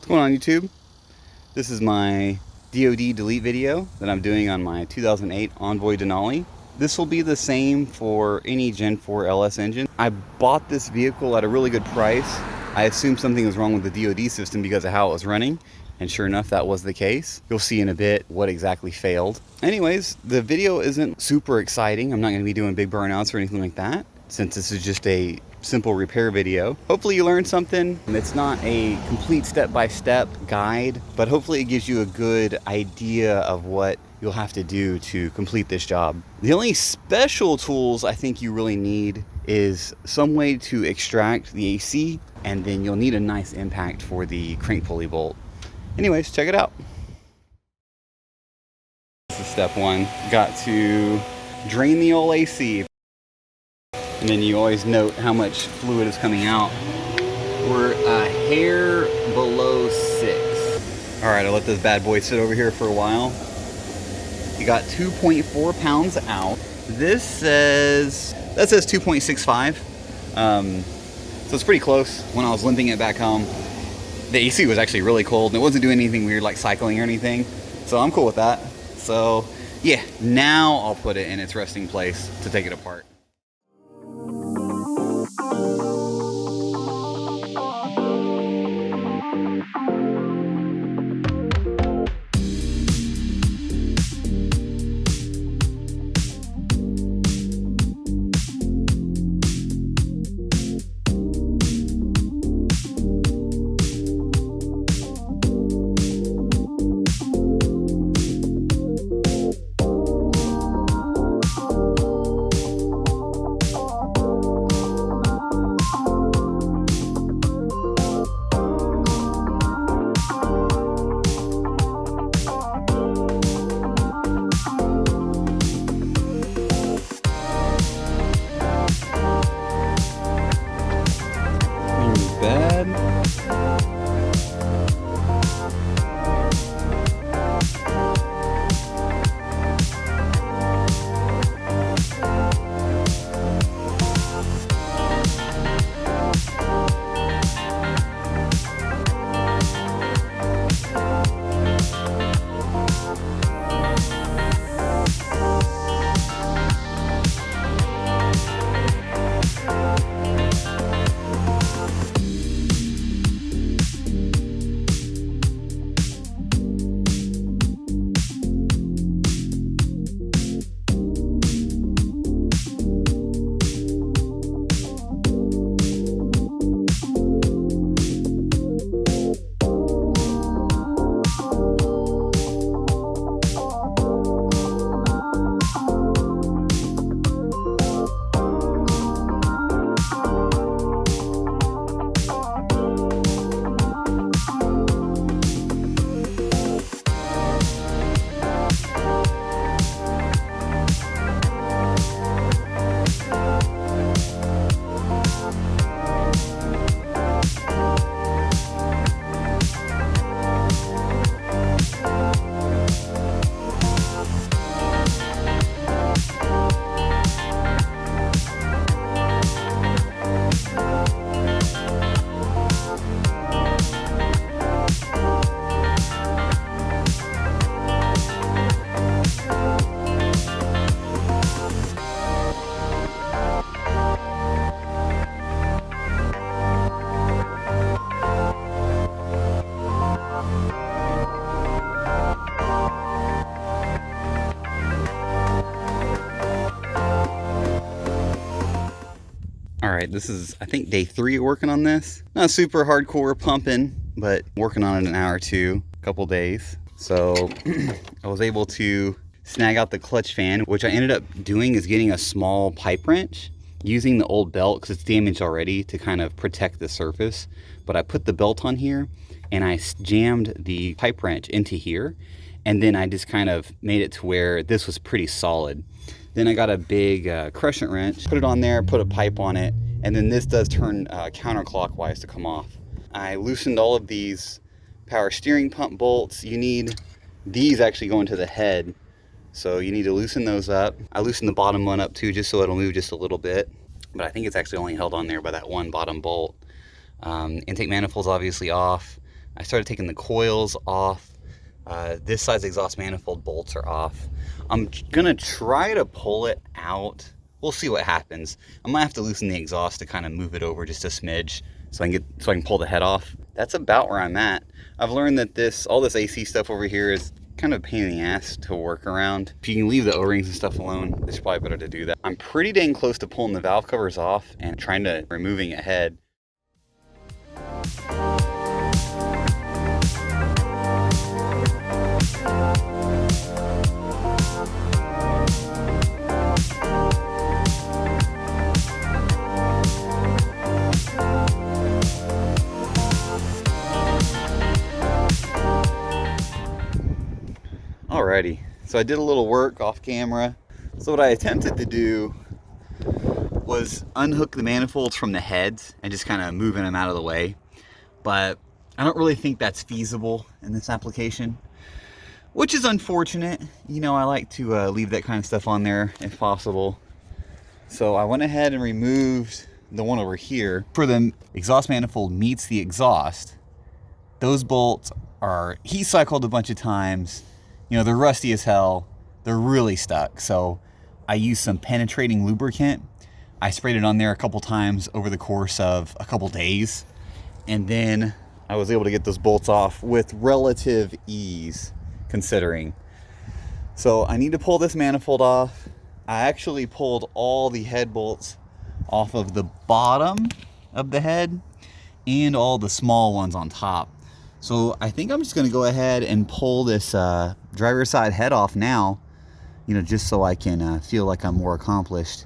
going on, YouTube? This is my DOD delete video that I'm doing on my 2008 Envoy Denali. This will be the same for any Gen 4 LS engine. I bought this vehicle at a really good price. I assumed something was wrong with the DOD system because of how it was running, and sure enough, that was the case. You'll see in a bit what exactly failed. Anyways, the video isn't super exciting. I'm not going to be doing big burnouts or anything like that, since this is just a simple repair video. Hopefully you learned something. It's not a complete step-by-step guide, but hopefully it gives you a good idea of what you'll have to do to complete this job. The only special tools I think you really need is some way to extract the AC, and then you'll need a nice impact for the crank pulley bolt. Anyways, check it out. This is step one. Got to drain the old AC. And then you always note how much fluid is coming out. We're a hair below 6. All right, I'll let this bad boy sit over here for a while. You got 2.4 pounds out. That says 2.65. So it's pretty close. When I was limping it back home, the AC was actually really cold and it wasn't doing anything weird like cycling or anything. So I'm cool with that. So yeah, now I'll put it in its resting place to take it apart. All right, this is, I think, day 3 working on this. Not super hardcore pumping, but working on it an hour or two, a couple days. So I was able to snag out the clutch fan. Which I ended up doing is getting a small pipe wrench, using the old belt because it's damaged already, to kind of protect the surface. But I put the belt on here and I jammed the pipe wrench into here, and then I just kind of made it to where this was pretty solid. Then I got a big crescent wrench, put it on there, put a pipe on it, and then this does turn counterclockwise to come off. I loosened all of these power steering pump bolts. You need these actually go into the head, so you need to loosen those up. I loosened the bottom one up too, just so it'll move just a little bit, but I think it's actually only held on there by that one bottom bolt. Intake manifold's obviously off. I started taking the coils off. This size exhaust manifold bolts are off. I'm gonna try to pull it out. We'll see what happens. I might have to loosen the exhaust to kind of move it over just a smidge so I can pull the head off. That's about where I'm at. I've learned that all this AC stuff over here is kind of a pain in the ass to work around. If you can leave the O-rings and stuff alone, it's probably better to do that. I'm pretty dang close to pulling the valve covers off and trying to removing a head. Alrighty, so I did a little work off camera. So what I attempted to do was unhook the manifolds from the heads and just kind of moving them out of the way. But I don't really think that's feasible in this application, which is unfortunate. You know, I like to leave that kind of stuff on there if possible. So I went ahead and removed the one over here. For the exhaust manifold meets the exhaust, those bolts are heat cycled a bunch of times. You know, they're rusty as hell. They're really stuck. So I used some penetrating lubricant. I sprayed it on there a couple times over the course of a couple days. And then I was able to get those bolts off with relative ease, considering. So I need to pull this manifold off. I actually pulled all the head bolts off of the bottom of the head and all the small ones on top. So I think I'm just gonna go ahead and pull this driver's side head off now, you know, just so I can feel like I'm more accomplished.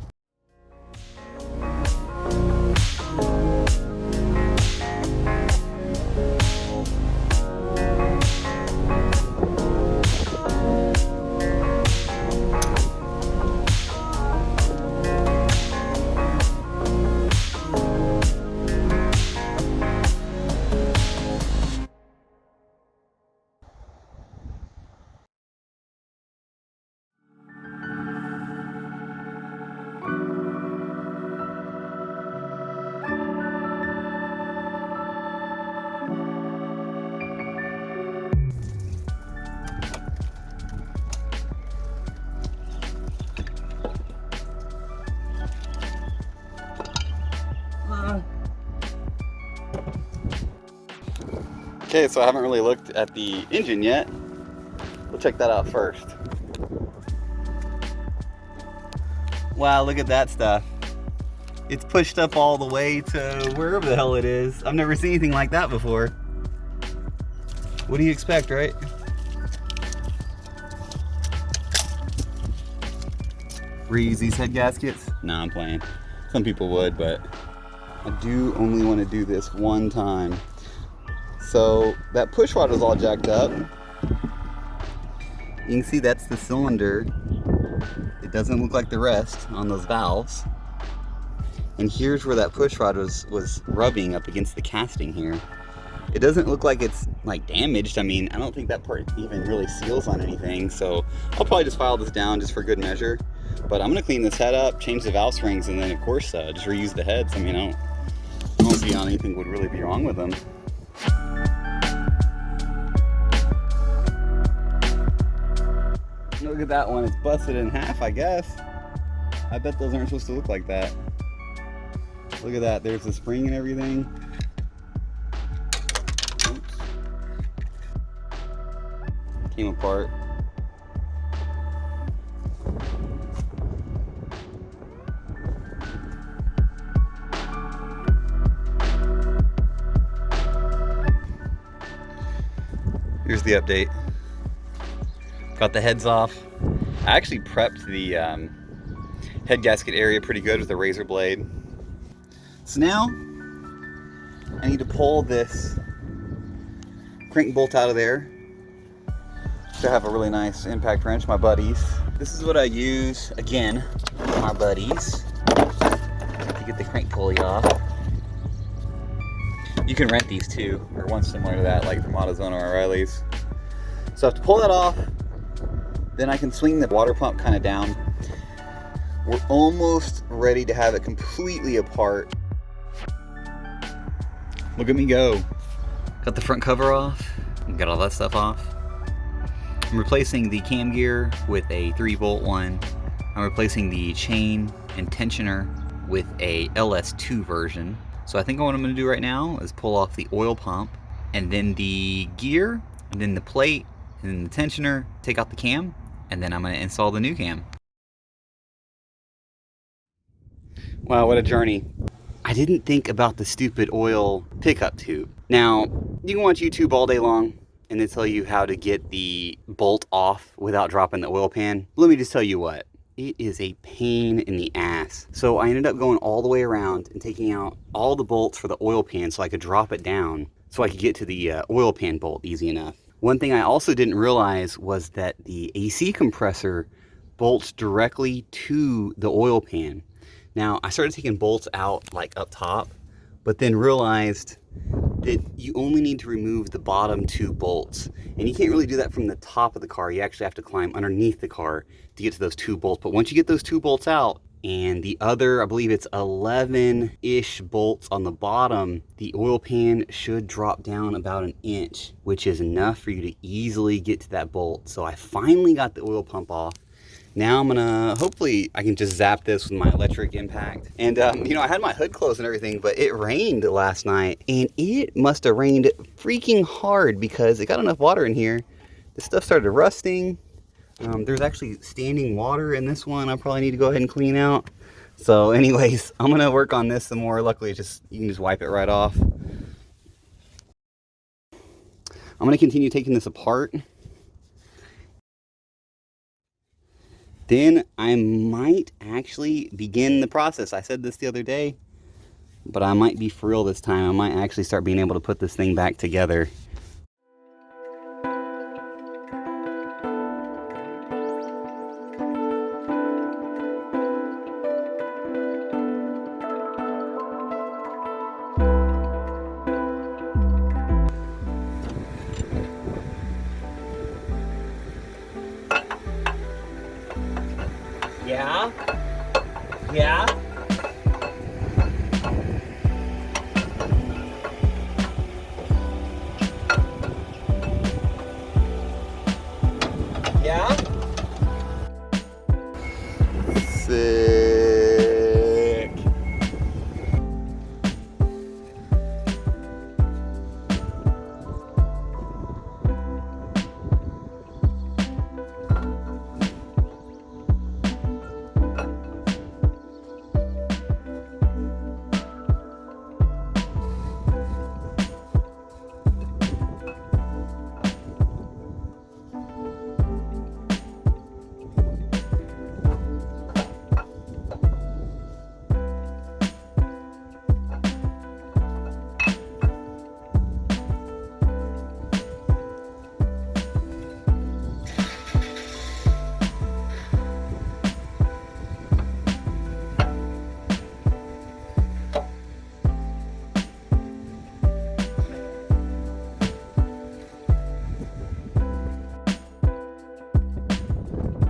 Okay, so I haven't really looked at the engine yet. We'll check that out first. Wow, look at that stuff. It's pushed up all the way to wherever the hell it is. I've never seen anything like that before. What do you expect, right? Reuse these head gaskets? Nah, I'm playing. Some people would, but I do only want to do this one time. So that push rod is all jacked up. You can see that's the cylinder. It doesn't look like the rest on those valves. And here's where that push rod was rubbing up against the casting here. It doesn't look like it's like damaged. I mean, I don't think that part even really seals on anything. So I'll probably just file this down just for good measure. But I'm gonna clean this head up, change the valve springs, and then of course just reuse the heads. I mean, I don't see how anything would really be wrong with them. Look at that one, it's busted in half, I guess. I bet those aren't supposed to look like that. Look at that, there's the spring and everything. Oops. Came apart. Here's the update. Got the heads off. I actually prepped the head gasket area pretty good with a razor blade. So now I need to pull this crank bolt out of there to have a really nice impact wrench, my buddies. This is what I use, again, my buddies, to get the crank pulley off. You can rent these too, or one similar to that, like from AutoZone or O'Reilly's. So I have to pull that off. Then I can swing the water pump kind of down. We're almost ready to have it completely apart. Look at me go. Got the front cover off, got all that stuff off. I'm replacing the cam gear with a 3-volt one. I'm replacing the chain and tensioner with a LS2 version. So I think what I'm gonna do right now is pull off the oil pump and then the gear and then the plate and then the tensioner, take out the cam, and then I'm gonna install the new cam. Wow, what a journey. I didn't think about the stupid oil pickup tube. Now, you can watch YouTube all day long and they tell you how to get the bolt off without dropping the oil pan. Let me just tell you what, it is a pain in the ass. So I ended up going all the way around and taking out all the bolts for the oil pan so I could drop it down so I could get to the oil pan bolt easy enough. One thing I also didn't realize was that the AC compressor bolts directly to the oil pan. Now, I started taking bolts out like up top, but then realized that you only need to remove the bottom 2 bolts. And you can't really do that from the top of the car. You actually have to climb underneath the car to get to those 2 bolts. But once you get those 2 bolts out, and the other, I believe it's 11-ish bolts on the bottom, the oil pan should drop down about 1 inch, which is enough for you to easily get to that bolt. So I finally got the oil pump off. Now I'm gonna, hopefully I can just zap this with my electric impact. And you know, I had my hood closed and everything, but it rained last night and it must have rained freaking hard because it got enough water in here. This stuff started rusting. There's actually standing water in this one. I probably need to go ahead and clean out. So anyways, I'm gonna work on this some more. Luckily, it's just, you can just wipe it right off. I'm gonna continue taking this apart. Then I might actually begin the process. I said this the other day, but I might be for real this time. I might actually start being able to put this thing back together. Yeah? Yeah? Yeah? Sick.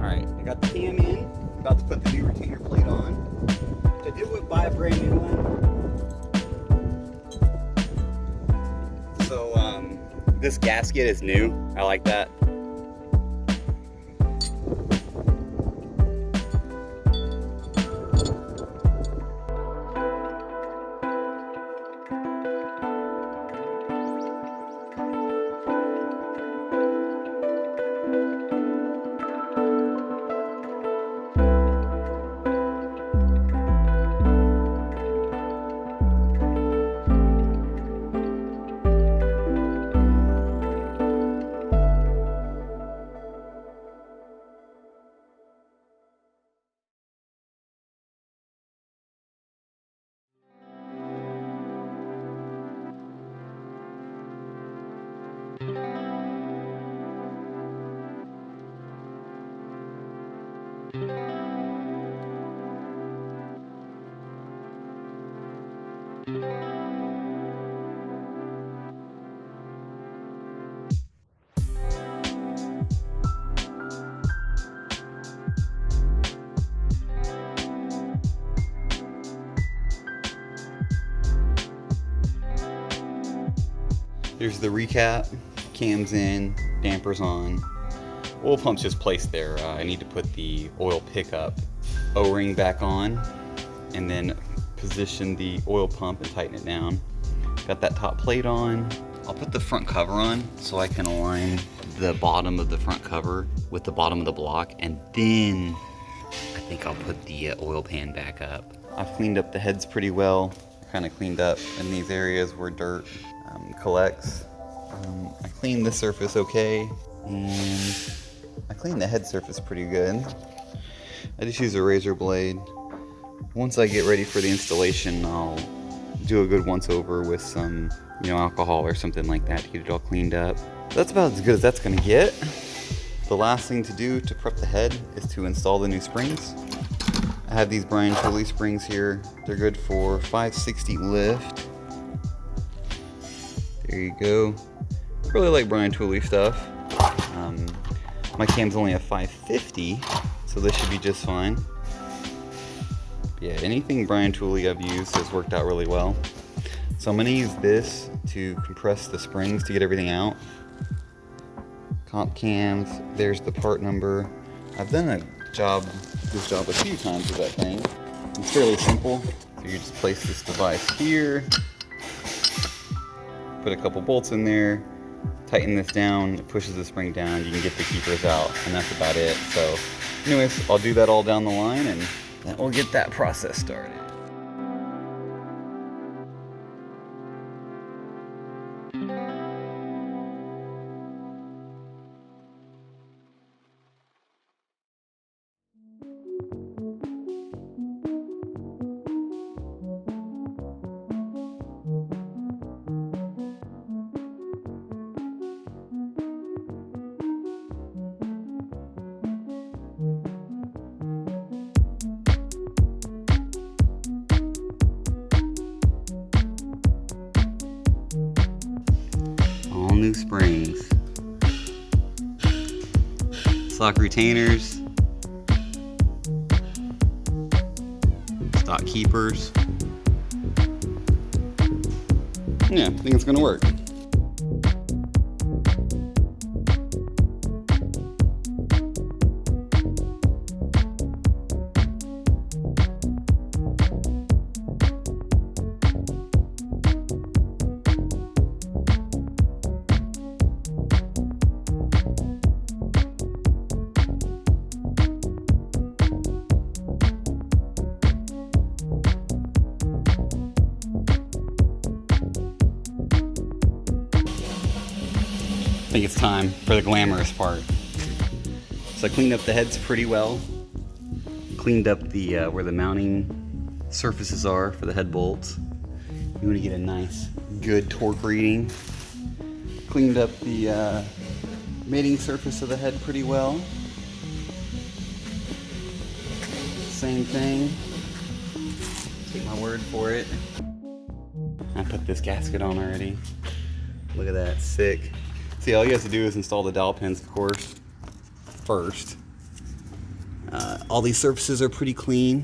I got the cam in, about to put the new retainer plate on. I did buy a brand new one. So this gasket is new. I like that. There's the recap, cams in, dampers on. Oil pump's just placed there. I need to put the oil pickup O-ring back on and then position the oil pump and tighten it down. Got that top plate on. I'll put the front cover on so I can align the bottom of the front cover with the bottom of the block, and then I think I'll put the oil pan back up. I've cleaned up the heads pretty well. Kind of cleaned up in these areas where dirt collects. I cleaned the surface okay, and I cleaned the head surface pretty good. I just use a razor blade. Once I get ready for the installation, I'll do a good once over with some, alcohol or something like that to get it all cleaned up. That's about as good as that's gonna get. The last thing to do to prep the head is to install the new springs. I have these Brian Tooley springs here. They're good for 560 lift. There you go. Really like Brian Tooley stuff. My cam's only a 550, so this should be just fine. Yeah, anything Brian Tooley I've used has worked out really well. So I'm gonna use this to compress the springs to get everything out. Comp cams, there's the part number. I've done this job a few times with that thing. It's fairly simple. So you just place this device here, put a couple bolts in there, tighten this down, it pushes the spring down, you can get the keepers out, and that's about it. So anyways, I'll do that all down the line and then we'll get that process started. All new springs, stock retainers, stock keepers. Yeah, I think it's gonna work. I think it's time for the glamorous part. So I cleaned up the heads pretty well. Cleaned up the where the mounting surfaces are for the head bolts. You want to get a nice, good torque reading. Cleaned up the mating surface of the head pretty well. Same thing. Take my word for it. I put this gasket on already. Look at that, sick. See, all you have to do is install the dowel pins, of course, first. All these surfaces are pretty clean.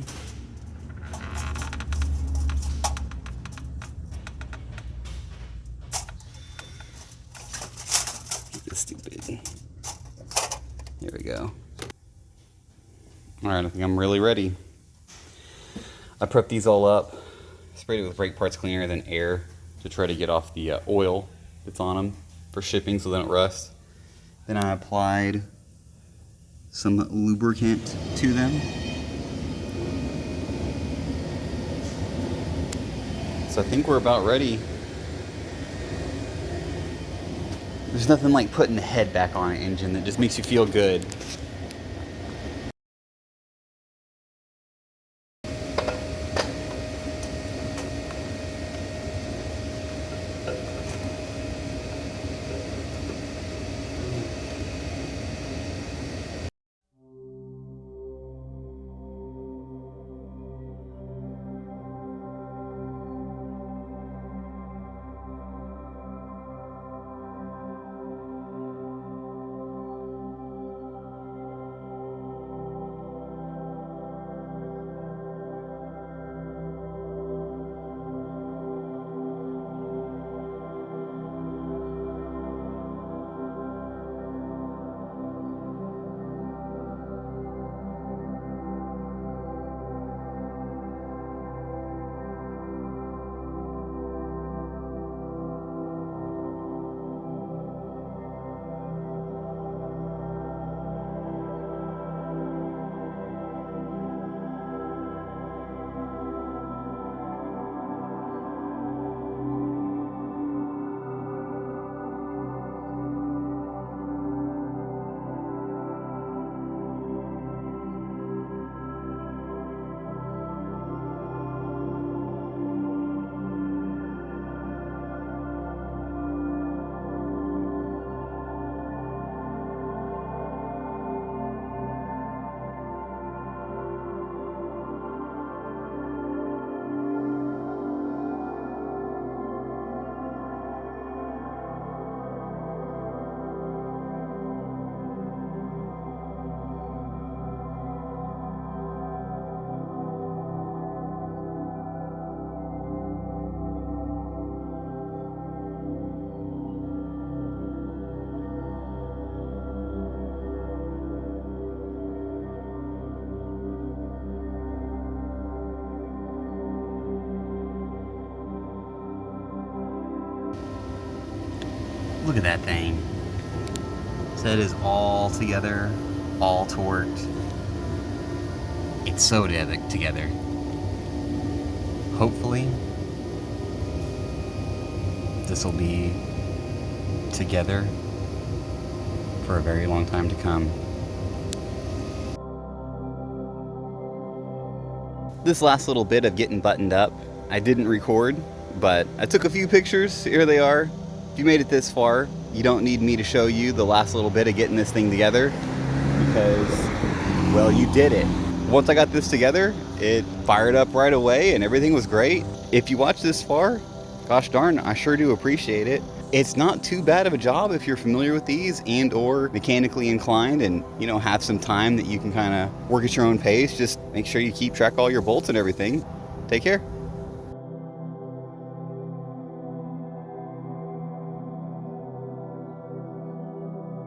Get this stupid. Here we go. All right, I think I'm really ready. I prepped these all up, sprayed it with brake parts cleaner, then air to try to get off the oil that's on them for shipping so they don't rust. Then I applied some lubricant to them. So I think we're about ready. There's nothing like putting the head back on an engine that just makes you feel good. Look at that thing. So it is all together, all torqued. It's so together. Hopefully, this will be together for a very long time to come. This last little bit of getting buttoned up, I didn't record, but I took a few pictures. Here they are. If you made it this far, you don't need me to show you the last little bit of getting this thing together because, well, you did it. Once I got this together, it fired up right away and everything was great. If you watch this far, gosh darn, I sure do appreciate it. It's not too bad of a job if you're familiar with these and or mechanically inclined and, you know, have some time that you can kind of work at your own pace. Just make sure you keep track of all your bolts and everything. Take care.